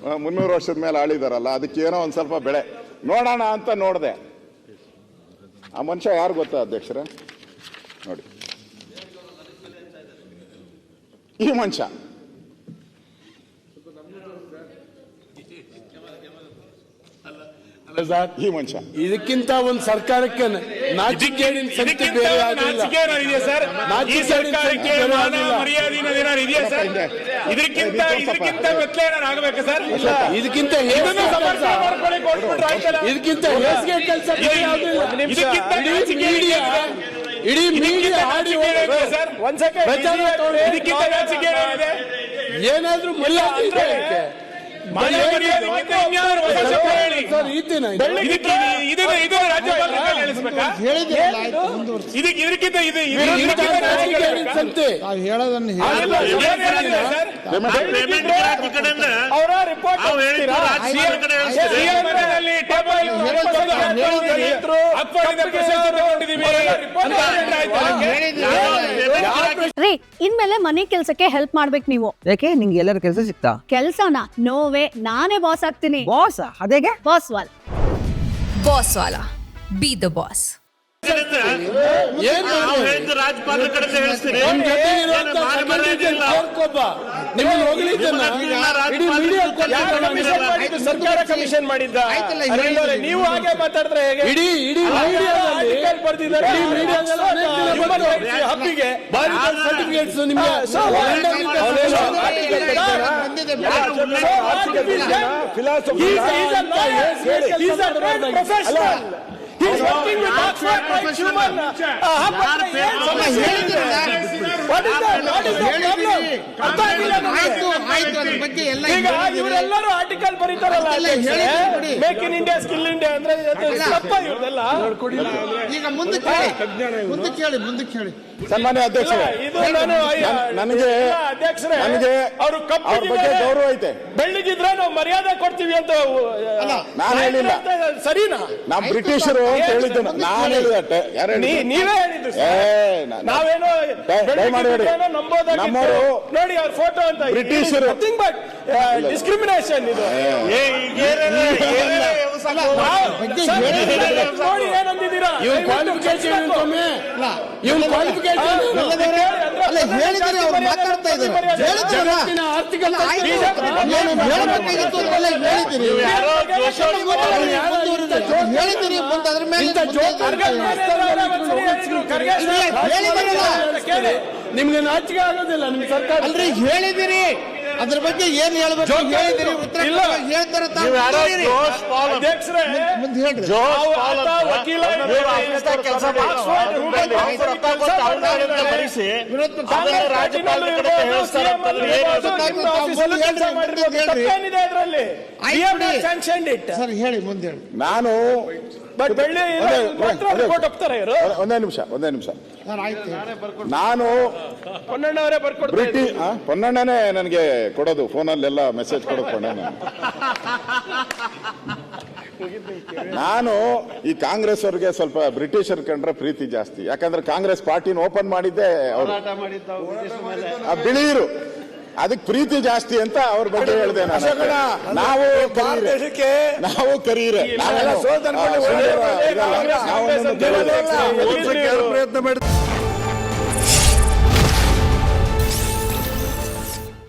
300 ವರ್ಷದ ಮೇಲೆ ಆಳಿದಾರಲ್ಲ, ಅದಕ್ಕೇನೋ ಒಂದು ಸ್ವಲ್ಪ ಬೆಳೆ ನೋಡೋಣ ಅಂತ ನೋಡಿದೆ. ಆ ಮನುಷ್ಯ ಯಾರು ಗೊತ್ತಾ ಅಧ್ಯಕ್ಷರೇ? ನೋಡಿ, ಈ ಮನುಷ್ಯ ಈ ಮನುಷ್ಯ ಇದಕ್ಕಿಂತ ಒಂದು ಸರ್ಕಾರಕ್ಕೆ ನಾಚಿಕೆಗೇಡಿನ ಸಂಖ್ಯೆ ಬೇರೆ ಆಗಿಲ್ಲ. ಇದಕ್ಕಿಂತ ಹೇಸಿಗೆ ಕೆಲಸ ಇಡೀ ಮೀಡಿಯಾ ಏನಾದ್ರೂ ಮರ್ಯಾದೆ ರೀ, ಇನ್ಮೇಲೆ ಮನೆ ಕೆಲ್ಸಕ್ಕೆ ಹೆಲ್ಪ್ ಮಾಡ್ಬೇಕು ನೀವು. ಯಾಕೆ ನಿಂಗೆ ಎಲ್ಲರ ಕೆಲಸ ಸಿಗ್ತಾ? ಕೆಲ್ಸನ ನೋವೇ, ನಾನೇ ಬಾಸ್ ಆಗ್ತೀನಿ. ಬಾಸ್ ಅದೇಗೆ? ಬಾಸ್ ವಾಲ್ ಬಾಸ್ ವಾಲಾ, ಬಿ ದ ಬಾಸ್. ಸರ್ಕಾರ ಕಮಿಷನ್ ಮಾಡಿದ್ದ ನೀವು ಹಾಗೆ ಮಾತಾಡಿದ್ರೆ ಇಡೀ ಹಬ್ಬಿಗೆ ಸರ್ಟಿಫಿಕೇಟ್ಸ್ ನಿಮಗೆ He's working with Oxford like human. What is that? ಈಗ ಇವರೆಲ್ಲರೂ ಆರ್ಟಿಕಲ್ ಬರೀತಾರಲ್ಲ, make in India, skill India ಅಂದ್ರೆ ತಪ್ಪ ಇವ್ರದೆಲ್ಲ. ಈಗ ಮುಂದಕ್ಕೆ ಹೇಳಿ ಸನ್ಮಾನ್ಯ ಅಧ್ಯಕ್ಷರೇ, ನನಗೆ ಅವರು ಬಗ್ಗೆ ಗೌರವ ಐತೆ. ಬೆಳ್ಳಿಗಿದ್ರೆ ನಾವು ಮರ್ಯಾದೆ ಕೊಡ್ತೀವಿ ಅಂತ ನಾನು ಹೇಳಿಲ್ಲ. ಸರಿನಾ? ನಾವು ಬ್ರಿಟಿಷರು ಅಂತ ಹೇಳಿದ್ದು ನಾನು ಹೇಳಿದಟ್ಟೆ. ನೀವೇ ಹೇಳಿದ್ದು. ನಾವೇನೋ ನಮ್ಮವರು ನೋಡಿ ಅವ್ರ ಫೋಟೋ ಅಂತ ಬ್ರಿಟಿಷರು ನಥಿಂಗ್ ಬಟ್ ಡಿಸ್ಕ್ರಿಮಿನೇಷನ್ ಇದು. ನೋಡಿ ಏನಂದಿದ್ದೀರಾ? ಇವ್ರ ಕ್ವಾಲಿಫಿಕೇಶನ್ ನಿಮ್ಗೆ ನಾಚಿಕೆ ಆಗೋದಿಲ್ಲ. ನಿಮ್ ಸರ್ಕಾರ ಅಲ್ರಿ ಹೇಳಿದಿರಿ, ಅದ್ರ ಬಗ್ಗೆ ಏನ್ ಹೇಳ್ಬೇಕು ಹೇಳಿದಿರಿ, ಉತ್ತರ ಹೇಳ್ತಾರೆ. ಮುಂದೆ ಹೇಳ್ರಿ. ಸರ್ ಹೇಳಿ, ಮುಂದೆ ಹೇಳಿ. ನಾನು ಒಂದೇ ನಿಮಿಷ ನಾನು ಪೊನ್ನಣ್ಣನೇ ನನಗೆ ಕೊಡೋದು, ಫೋನಲ್ಲೆಲ್ಲ ಮೆಸೇಜ್ ಕೊಡೋದು. ನಾನು ಈ ಕಾಂಗ್ರೆಸ್ ಅವ್ರಿಗೆ ಸ್ವಲ್ಪ ಬ್ರಿಟಿಷರ್ ಕಂಡ್ರೆ ಪ್ರೀತಿ ಜಾಸ್ತಿ. ಯಾಕಂದ್ರೆ ಕಾಂಗ್ರೆಸ್ ಪಾರ್ಟಿನ ಓಪನ್ ಮಾಡಿದ್ದೆ ಅವರು, ಬಿಳಿಯರು, ಅದಕ್ಕೆ ಪ್ರೀತಿ ಜಾಸ್ತಿ ಅಂತ ಅವ್ರ ಬಗ್ಗೆ ಹೇಳಿದೆ. ನಾವು ಕರೀರೆ ಪ್ರಯತ್ನ ಮಾಡಿ